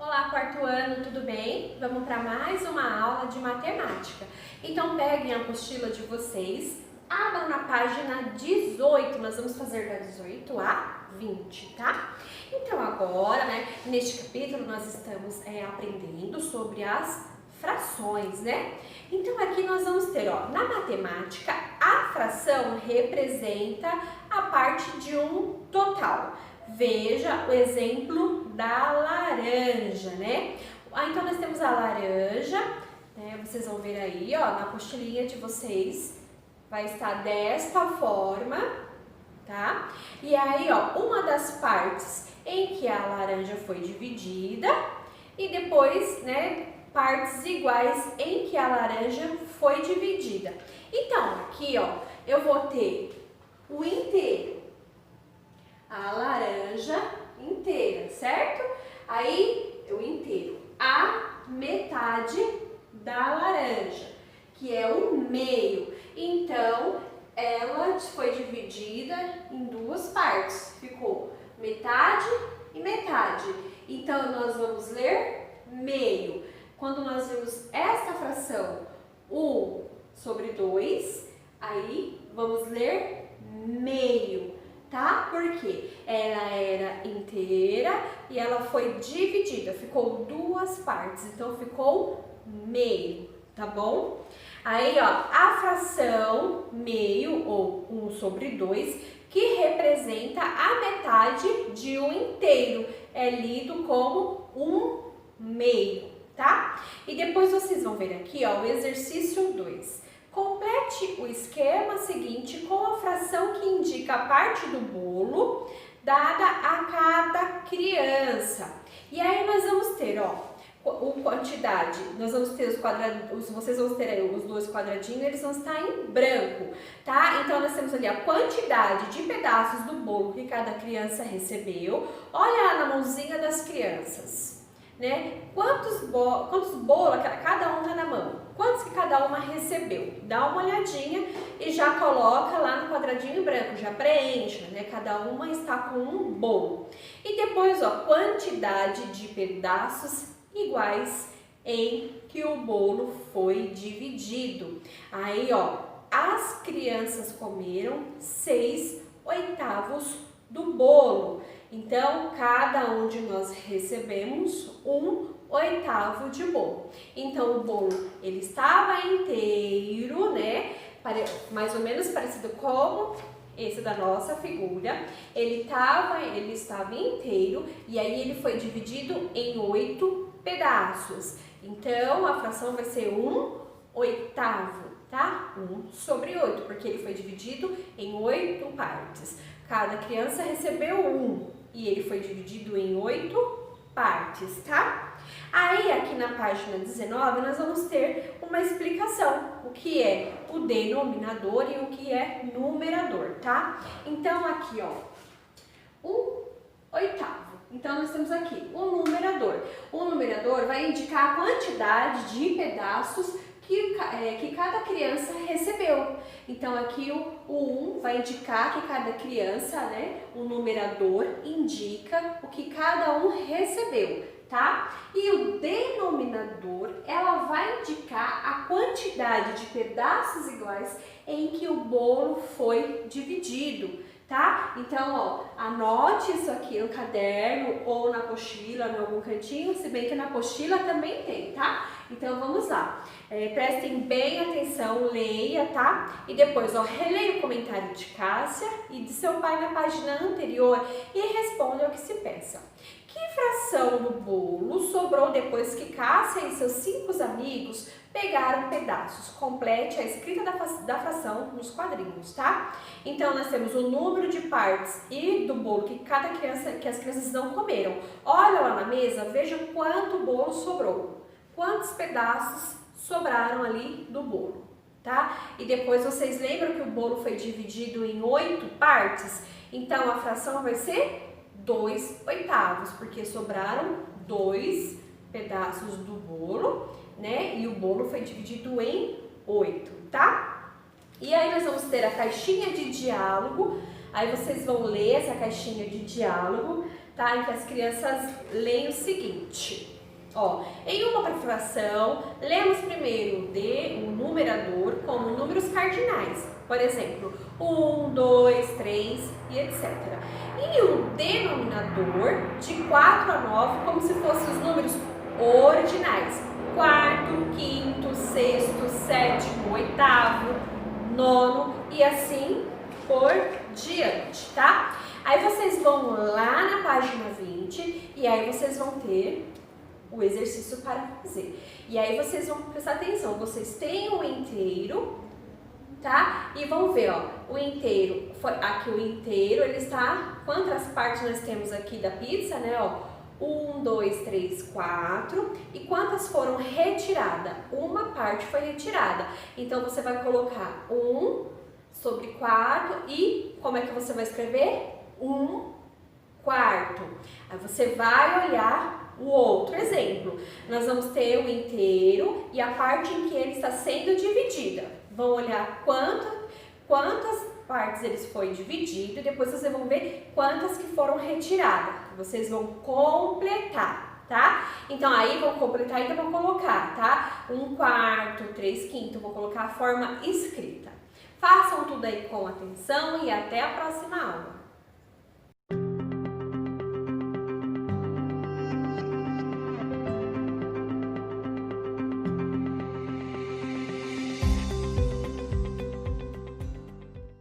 Olá, quarto ano, tudo bem? Vamos para mais uma aula de matemática. Então peguem a apostila de vocês, abram na página 18, nós vamos fazer da 18 a 20, tá? Então agora, neste capítulo nós estamos aprendendo sobre as frações, né? Então aqui nós vamos ter, na matemática, a fração representa a parte de um total. Veja o exemplo da laranja, né? Então nós temos a laranja, né? Vocês vão ver aí, na apostilinha de vocês, vai estar desta forma, tá? E aí, uma das partes em que a laranja foi dividida e depois, partes iguais em que a laranja foi dividida. Então, aqui, eu vou ter o inteiro, a laranja inteira, certo? Aí, o inteiro, a metade da laranja, que é o meio. Então, ela foi dividida em duas partes, ficou metade e metade. Então, nós vamos ler meio. Quando nós vemos esta fração, 1 sobre 2, aí vamos ler meio, tá? Porque ela era inteira e ela foi dividida, ficou duas partes, então ficou meio, tá bom? Aí, a fração meio, ou 1 sobre 2, que representa a metade de um inteiro, é lido como um meio, tá? E depois vocês vão ver aqui, o exercício 2. Complete o esquema seguinte com a fração que indica a parte do bolo dada a cada criança. E aí nós vamos ter, quantidade, nós vamos ter os quadradinhos, vocês vão ter aí os dois quadradinhos, eles vão estar em branco, tá? Então nós temos ali a quantidade de pedaços do bolo que cada criança recebeu. Olha lá na mãozinha das crianças, né? Quantos bolos cada um tá na mão? Quantos que cada uma recebeu? Dá uma olhadinha e já coloca lá no quadradinho branco, já preenche, né? Cada uma está com um bolo. E depois, quantidade de pedaços iguais em que o bolo foi dividido. Aí, as crianças comeram 6/8 do bolo. Então, cada um de nós recebemos 1/8 de bolo. Então, o bolo, ele estava inteiro, né? Mais ou menos parecido como esse da nossa figura. Ele estava inteiro e aí ele foi dividido em 8 pedaços. Então, a fração vai ser 1/8, tá? 1 sobre 8, porque ele foi dividido em 8 partes. Cada criança recebeu 1 e ele foi dividido em 8 partes, tá? Aí, aqui na página 19, nós vamos ter uma explicação, o que é o denominador e o que é numerador, tá? Então, aqui, 1/8. Então, nós temos aqui o numerador. O numerador vai indicar a quantidade de pedaços que cada criança recebeu. Então, aqui o 1 vai indicar que cada criança, o numerador indica o que cada um recebeu, tá? E o denominador, ela vai indicar a quantidade de pedaços iguais em que o bolo foi dividido, tá? Então, anote isso aqui no caderno ou na apostila, em algum cantinho, se bem que na apostila também tem, tá? Então, vamos lá. Prestem bem atenção, leia, tá? E depois, releia o comentário de Cássia e de seu pai na página anterior e responda ao que se peça. Que fração do bolo sobrou depois que Cássia e seus 5 amigos pegaram pedaços? Complete a escrita da fração nos quadrinhos, tá? Então, nós temos o número de partes e do bolo que as crianças não comeram. Olha lá na mesa, veja quanto bolo sobrou. Quantos pedaços sobraram ali do bolo, tá? E depois vocês lembram que o bolo foi dividido em 8 partes? Então, a fração vai ser 2/8, porque sobraram 2 pedaços do bolo, né? E o bolo foi dividido em 8, tá? E aí nós vamos ter a caixinha de diálogo. Aí vocês vão ler essa caixinha de diálogo, tá? Em que as crianças leem o seguinte. Ó, em uma fração, lemos primeiro o numerador como números cardinais. Por exemplo, 1, 2, 3 e etc. E o denominador de 4 a 9 como se fossem os números ordinais. Quarto, quinto, sexto, sétimo, oitavo, nono e assim por diante, tá? Aí vocês vão lá na página 20 e aí vocês vão ter o exercício para fazer. E aí vocês vão prestar atenção, vocês têm o inteiro, tá? E vão ver, ó, o inteiro, aqui o inteiro, ele está, quantas partes nós temos aqui da pizza, né, ó? 1, 2, 3, 4. E quantas foram retiradas? Uma parte foi retirada. Então, você vai colocar 1 sobre 4 e como é que você vai escrever? 1 quarto. Aí você vai olhar o outro exemplo. Nós vamos ter o inteiro e a parte em que ele está sendo dividida. Vão olhar quantas partes ele foi dividido e depois vocês vão ver quantas que foram retiradas. Vocês vão completar, tá? Então aí vão completar e vão colocar, tá? 1 quarto, 3 quinto, vou colocar a forma escrita. Façam tudo aí com atenção e até a próxima aula.